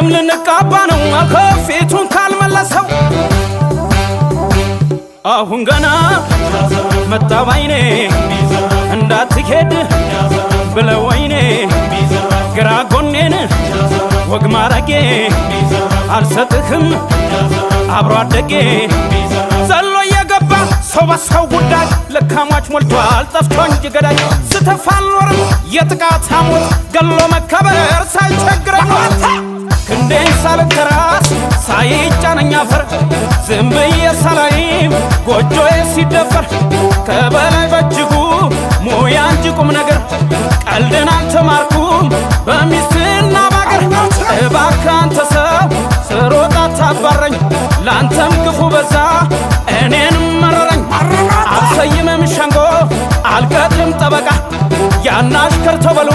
ደም ልንቃባ ነው አልከፊቱን ካልመለሰው አሁን ገና መጣ ባይኔ እንዳትሄድ ብለው ወይኔ ግራ ጎኔን ወግ ማረጌ አልሰጥህም አብሮ አደጌ ዘሎ የገባ ሰው በሰው ጉዳይ ለካሟች ሞልቷል ጠፍቶ እንጂ ገዳይ ስተፋልኖርም የጥቃት ሐሞት ገሎ መከበር ሳይቸግረኝ ክንዴን ሳልከራስ ሳይጫነኝ አፈር ዝም ብዬ ሳላይም ጎጆዬ ሲደፈር ከበላይ በእጅጉ ሙያ እንጂ ቁም ነገር ቀልድን አልተማርኩም በሚስትና ባገር እባክህ አንተ ሰው ስሮጥ አታባረኝ ላንተም ክፉ በዛ እኔንም መረረኝ አልሰይምም ሸንጎ አልቀጥልም ጠበቃ ያናሽከር ተበሉ